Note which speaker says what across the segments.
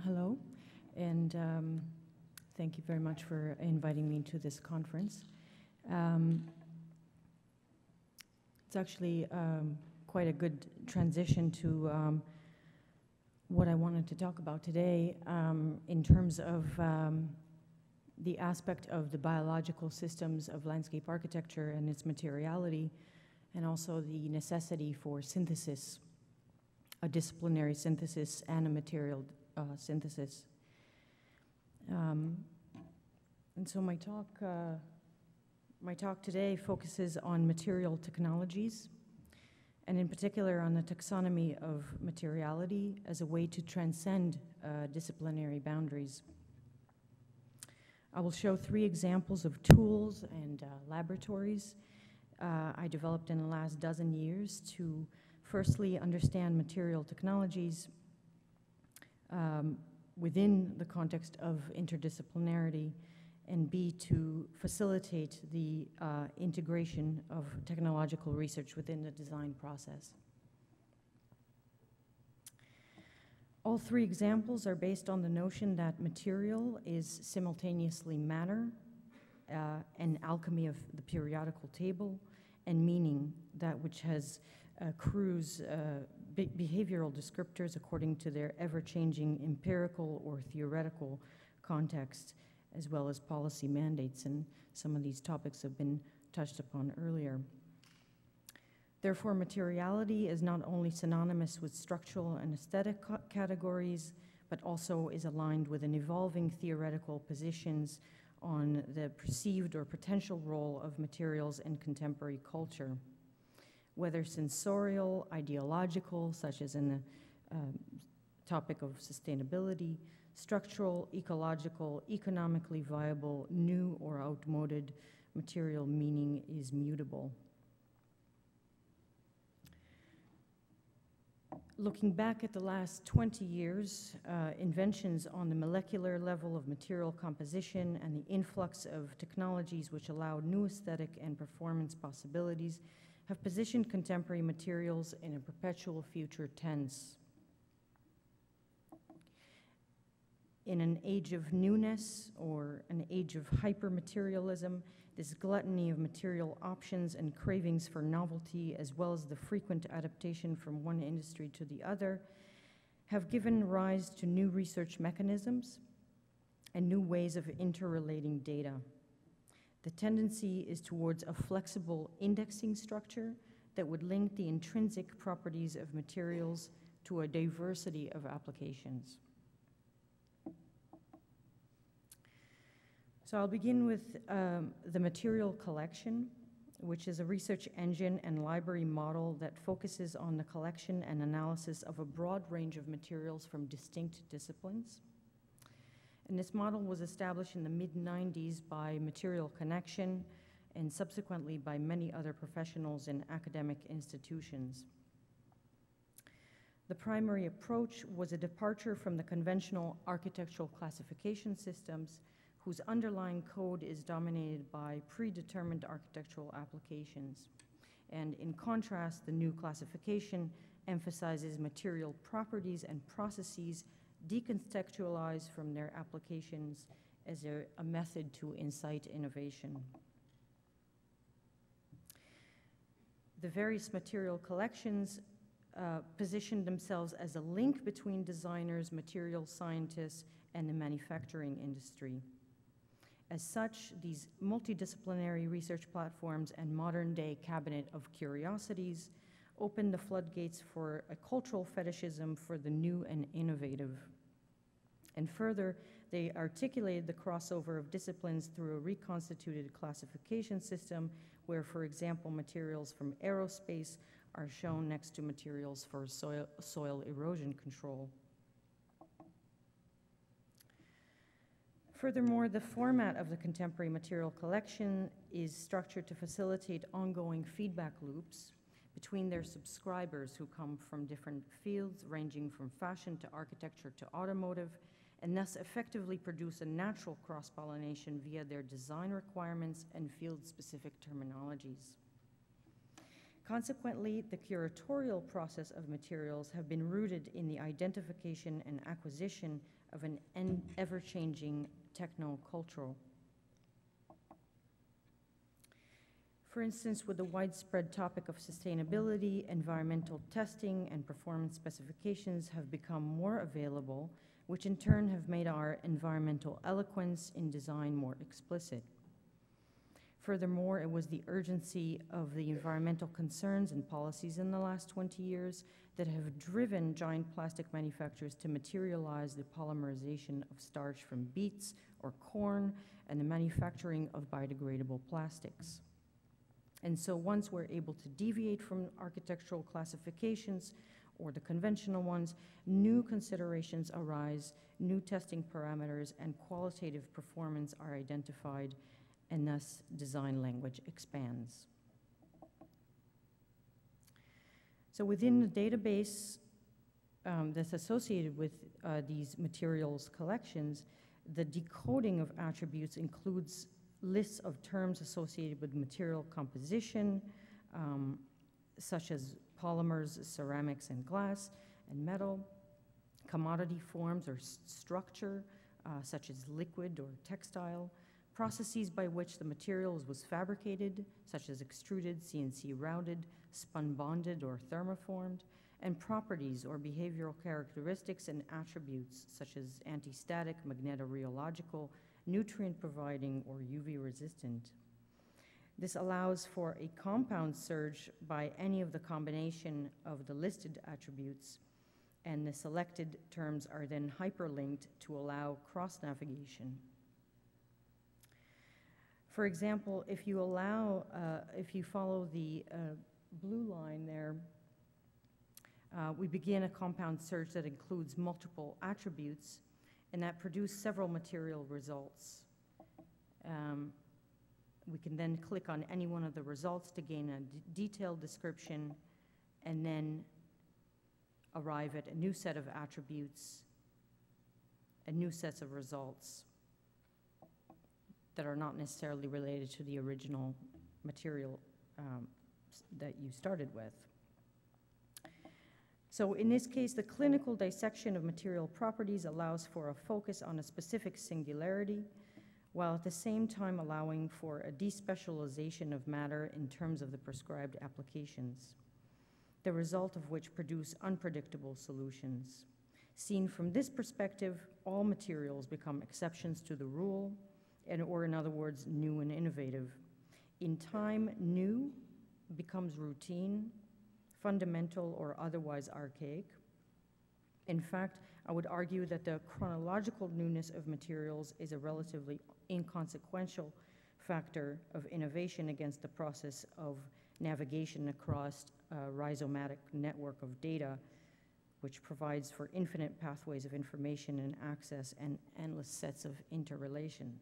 Speaker 1: Hello, and thank you very much for inviting me to this conference. It's actually quite a good transition to what I wanted to talk about today in terms of the aspect of the biological systems of landscape architecture and its materiality, and also the necessity for synthesis, a disciplinary synthesis and a material synthesis. And so my talk today focuses on material technologies, and in particular on the taxonomy of materiality as a way to transcend disciplinary boundaries. I will show 3 examples of tools and laboratories I developed in the last dozen years to firstly understand material technologies within the context of interdisciplinarity, and B, to facilitate the integration of technological research within the design process. All 3 examples are based on the notion that material is simultaneously matter, and alchemy of the periodical table, and meaning, that which has accrues behavioral descriptors according to their ever-changing empirical or theoretical context, as well as policy mandates, and some of these topics have been touched upon earlier. Therefore, materiality is not only synonymous with structural and aesthetic categories, but also is aligned with an evolving theoretical positions on the perceived or potential role of materials in contemporary culture, whether sensorial, ideological, such as in the topic of sustainability, structural, ecological, economically viable, new or outmoded material meaning is mutable. Looking back at the last 20 years, inventions on the molecular level of material composition and the influx of technologies which allow new aesthetic and performance possibilities have positioned contemporary materials in a perpetual future tense. In an age of newness, or an age of hypermaterialism, this gluttony of material options and cravings for novelty, as well as the frequent adaptation from one industry to the other, have given rise to new research mechanisms and new ways of interrelating data. The tendency is towards a flexible indexing structure that would link the intrinsic properties of materials to a diversity of applications. So I'll begin with the material collection, which is a research engine and library model that focuses on the collection and analysis of a broad range of materials from distinct disciplines. And this model was established in the mid-90s by Material Connection and subsequently by many other professionals in academic institutions. The primary approach was a departure from the conventional architectural classification systems whose underlying code is dominated by predetermined architectural applications. And in contrast, the new classification emphasizes material properties and processes decontextualized from their applications as a method to incite innovation. The various material collections positioned themselves as a link between designers, material scientists, and the manufacturing industry. As such, these multidisciplinary research platforms and modern-day cabinet of curiosities open the floodgates for a cultural fetishism for the new and innovative. And further, they articulated the crossover of disciplines through a reconstituted classification system where, for example, materials from aerospace are shown next to materials for soil erosion control. Furthermore, the format of the contemporary material collection is structured to facilitate ongoing feedback loops between their subscribers who come from different fields, ranging from fashion to architecture to automotive, and thus effectively produce a natural cross-pollination via their design requirements and field-specific terminologies. Consequently, the curatorial process of materials have been rooted in the identification and acquisition of an ever-changing techno-cultural. For instance, with the widespread topic of sustainability, environmental testing and performance specifications have become more available, which in turn have made our environmental eloquence in design more explicit. Furthermore, it was the urgency of the environmental concerns and policies in the last 20 years that have driven giant plastic manufacturers to materialize the polymerization of starch from beets or corn and the manufacturing of biodegradable plastics. And so once we're able to deviate from architectural classifications or the conventional ones, new considerations arise, new testing parameters and qualitative performance are identified, and thus design language expands. So within the database that's associated with these materials collections, the decoding of attributes includes lists of terms associated with material composition, such as polymers, ceramics, and glass, and metal, commodity forms or structure, such as liquid or textile, processes by which the materials was fabricated, such as extruded, CNC routed, spun bonded, or thermoformed, and properties or behavioral characteristics and attributes, such as anti-static, magnetorheological, nutrient-providing, or UV-resistant. This allows for a compound search by any of the combination of the listed attributes, and the selected terms are then hyperlinked to allow cross-navigation. For example, if you follow the blue line there, we begin a compound search that includes multiple attributes and that produce several material results. We can then click on any one of the results to gain a detailed description and then arrive at a new set of attributes, a new set of results that are not necessarily related to the original material that you started with. So in this case, the clinical dissection of material properties allows for a focus on a specific singularity, while at the same time allowing for a despecialization of matter in terms of the prescribed applications, the result of which produce unpredictable solutions. Seen from this perspective, all materials become exceptions to the rule, or in other words, new and innovative. In time, new becomes routine, fundamental, or otherwise archaic. In fact, I would argue that the chronological newness of materials is a relatively inconsequential factor of innovation against the process of navigation across a rhizomatic network of data, which provides for infinite pathways of information and access and endless sets of interrelations.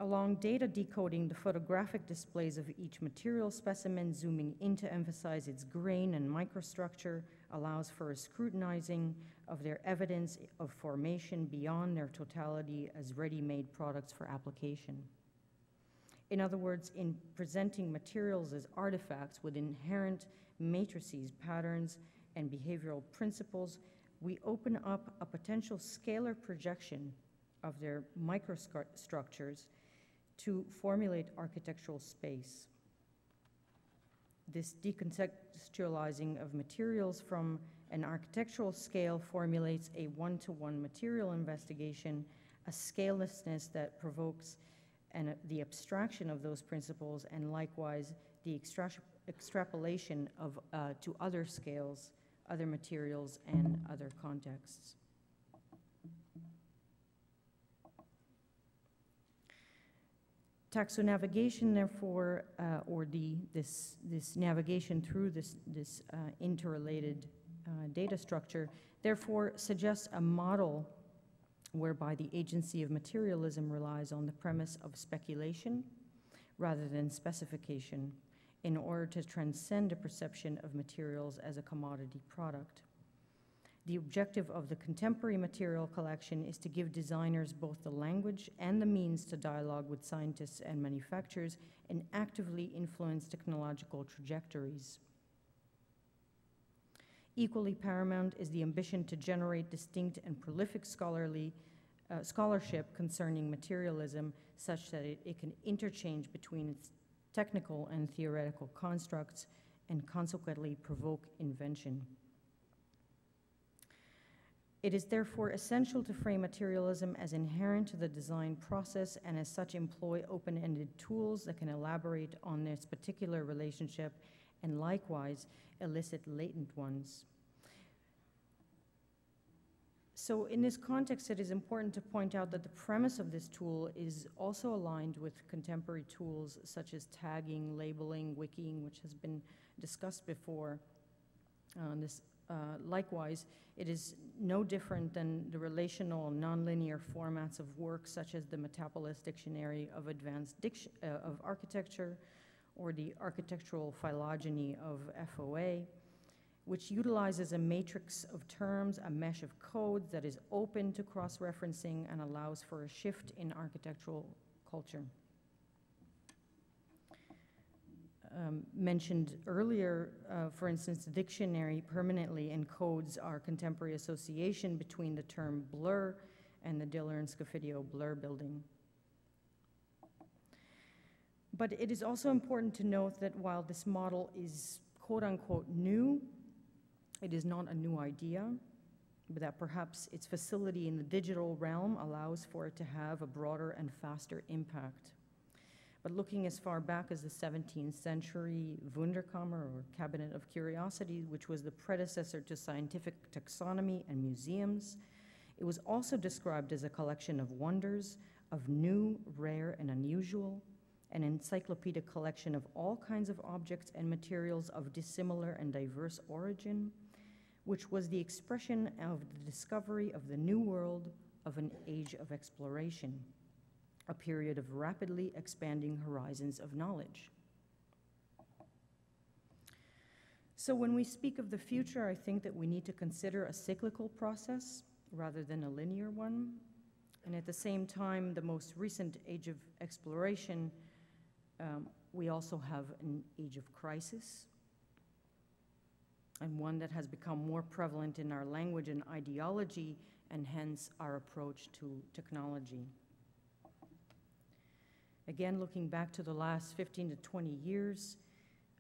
Speaker 1: Along data decoding, the photographic displays of each material specimen, zooming in to emphasize its grain and microstructure, allows for a scrutinizing of their evidence of formation beyond their totality as ready-made products for application. In other words, in presenting materials as artifacts with inherent matrices, patterns, and behavioral principles, we open up a potential scalar projection of their microstructures to formulate architectural space. This decontextualizing of materials from an architectural scale formulates a one-to-one material investigation, a scalelessness that provokes the abstraction of those principles, and likewise the extrapolation of, to other scales, other materials, and other contexts. Taxonavigation, therefore, or this navigation through this interrelated data structure, therefore suggests a model whereby the agency of materialism relies on the premise of speculation rather than specification in order to transcend a perception of materials as a commodity product. The objective of the contemporary material collection is to give designers both the language and the means to dialogue with scientists and manufacturers and actively influence technological trajectories. Equally paramount is the ambition to generate distinct and prolific scholarship concerning materialism such that it can interchange between its technical and theoretical constructs and consequently provoke invention. It is therefore essential to frame materialism as inherent to the design process and as such employ open-ended tools that can elaborate on this particular relationship and likewise elicit latent ones. So in this context, it is important to point out that the premise of this tool is also aligned with contemporary tools such as tagging, labeling, wikiing, which has been discussed before. Likewise, it is no different than the relational nonlinear formats of work such as the Metapolis Dictionary of Advanced of Architecture or the Architectural Phylogeny of FOA, which utilizes a matrix of terms, a mesh of codes that is open to cross-referencing and allows for a shift in architectural culture. Mentioned earlier, for instance, the dictionary permanently encodes our contemporary association between the term blur and the Diller and Scofidio blur building. But it is also important to note that while this model is quote-unquote new, it is not a new idea, but that perhaps its facility in the digital realm allows for it to have a broader and faster impact. But looking as far back as the 17th century, Wunderkammer, or Cabinet of Curiosities, which was the predecessor to scientific taxonomy and museums, it was also described as a collection of wonders, of new, rare, and unusual, an encyclopedic collection of all kinds of objects and materials of dissimilar and diverse origin, which was the expression of the discovery of the new world of an age of exploration, a period of rapidly expanding horizons of knowledge. So when we speak of the future, I think that we need to consider a cyclical process rather than a linear one. And at the same time, the most recent age of exploration, we also have an age of crisis, and one that has become more prevalent in our language and ideology, and hence our approach to technology. Again, looking back to the last 15 to 20 years,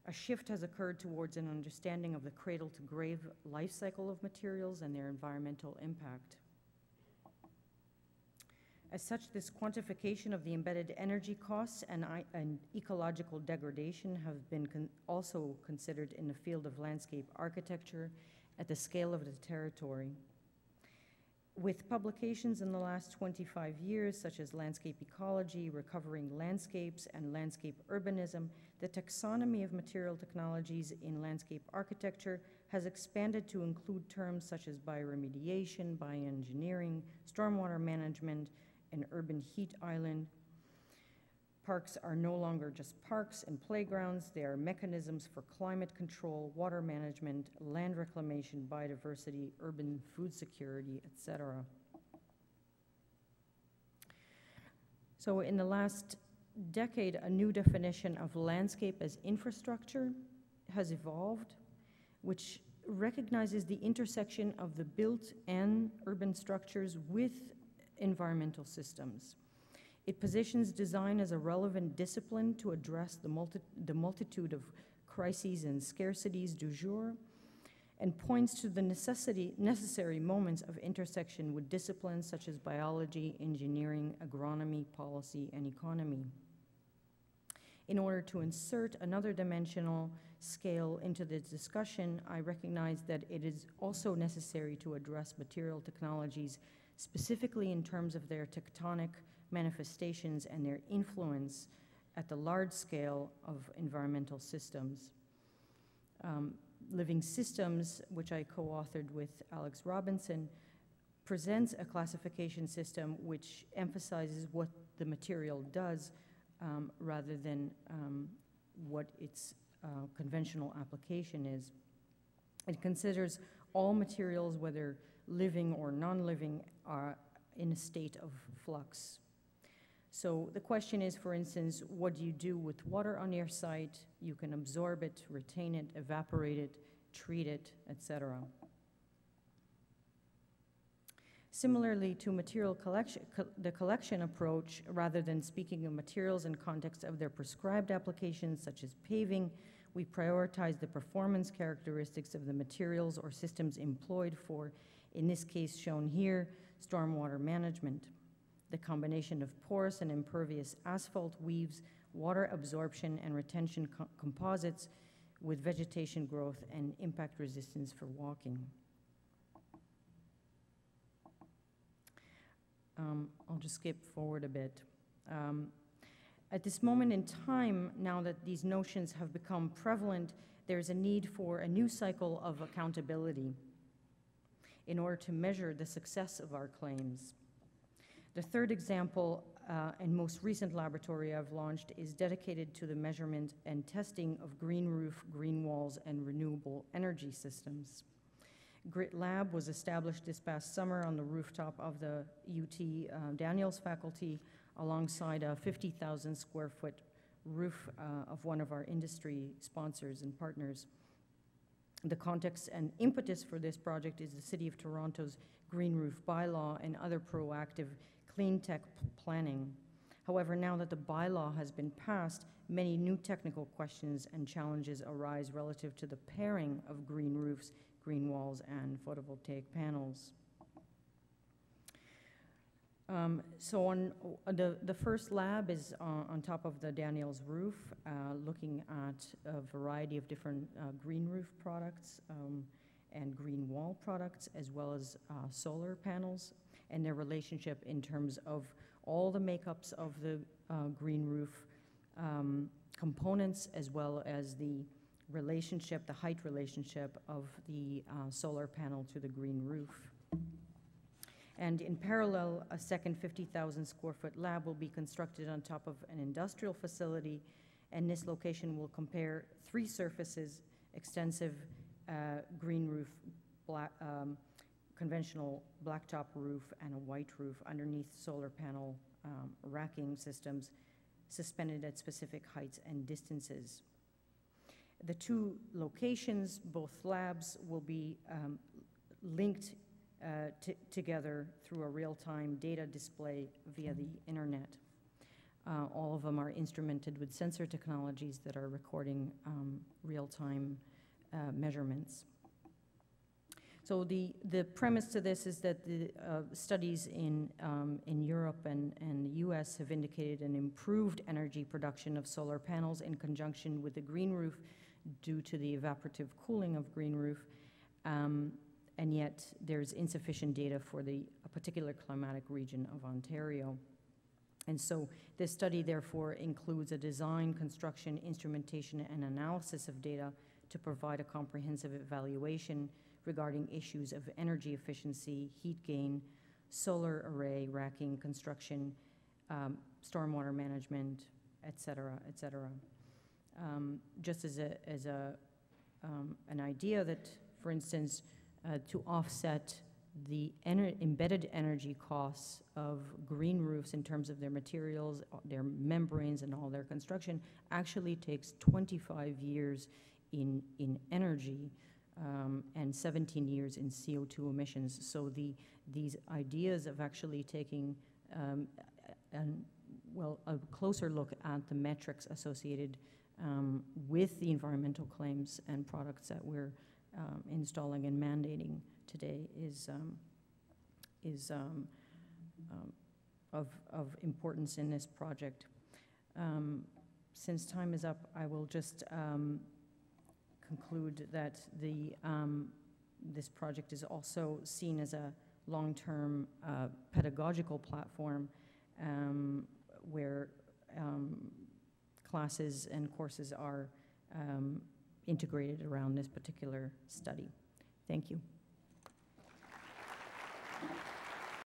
Speaker 1: a shift has occurred towards an understanding of the cradle-to-grave life cycle of materials and their environmental impact. As such, this quantification of the embedded energy costs and ecological degradation have been also considered in the field of landscape architecture at the scale of the territory. With publications in the last 25 years, such as Landscape Ecology, Recovering Landscapes, and Landscape Urbanism, the taxonomy of material technologies in landscape architecture has expanded to include terms such as bioremediation, bioengineering, stormwater management, and urban heat island. Parks are no longer just parks and playgrounds, they are mechanisms for climate control, water management, land reclamation, biodiversity, urban food security, etc. So in the last decade, a new definition of landscape as infrastructure has evolved, which recognizes the intersection of the built and urban structures with environmental systems. It positions design as a relevant discipline to address the multitude of crises and scarcities du jour, and points to the necessary moments of intersection with disciplines such as biology, engineering, agronomy, policy, and economy. In order to insert another dimensional scale into the discussion, I recognize that it is also necessary to address material technologies specifically in terms of their tectonic manifestations and their influence at the large scale of environmental systems. Living Systems, which I co-authored with Alex Robinson, presents a classification system which emphasizes what the material does rather than what its conventional application is. It considers all materials, whether living or non-living, are in a state of flux. So the question is, for instance, what do you do with water on your site? You can absorb it, retain it, evaporate it, treat it, etc. Similarly to material collection, the collection approach, rather than speaking of materials in context of their prescribed applications, such as paving, we prioritize the performance characteristics of the materials or systems employed for, in this case shown here, stormwater management. The combination of porous and impervious asphalt weaves water absorption and retention composites with vegetation growth and impact resistance for walking. I'll just skip forward a bit. At this moment in time, now that these notions have become prevalent, there's a need for a new cycle of accountability in order to measure the success of our claims. The third example and most recent laboratory I've launched is dedicated to the measurement and testing of green roof, green walls, and renewable energy systems. Grit Lab was established this past summer on the rooftop of the UT Daniels faculty alongside a 50,000 square foot roof of one of our industry sponsors and partners. The context and impetus for this project is the City of Toronto's Green Roof Bylaw and other proactive clean tech planning. However, now that the bylaw has been passed, many new technical questions and challenges arise relative to the pairing of green roofs, green walls, and photovoltaic panels. So on the first lab is on top of the Daniels roof, looking at a variety of different green roof products and green wall products, as well as solar panels, and their relationship in terms of all the makeups of the green roof components, as well as the relationship, the height relationship of the solar panel to the green roof. And in parallel, a second 50,000 square foot lab will be constructed on top of an industrial facility, and this location will compare three surfaces: extensive green roof, conventional blacktop roof, and a white roof underneath solar panel racking systems suspended at specific heights and distances. The two locations, both labs, will be linked together through a real-time data display via the internet. All of them are instrumented with sensor technologies that are recording real-time measurements. So the premise to this is that the studies in Europe and the US have indicated an improved energy production of solar panels in conjunction with the green roof due to the evaporative cooling of green roof. And yet there's insufficient data for a particular climatic region of Ontario. And so this study therefore includes a design, construction, instrumentation, and analysis of data to provide a comprehensive evaluation regarding issues of energy efficiency, heat gain, solar array racking, construction, stormwater management, et cetera, et cetera. Just as an idea that, for instance, to offset the embedded energy costs of green roofs in terms of their materials, their membranes, and all their construction actually takes 25 years in energy and 17 years in CO2 emissions. So these ideas of actually taking a closer look at the metrics associated with the environmental claims and products that we're installing and mandating today is of importance in this project. Since time is up, I will just conclude that this project is also seen as a long-term pedagogical platform where classes and courses are integrated around this particular study. Thank you.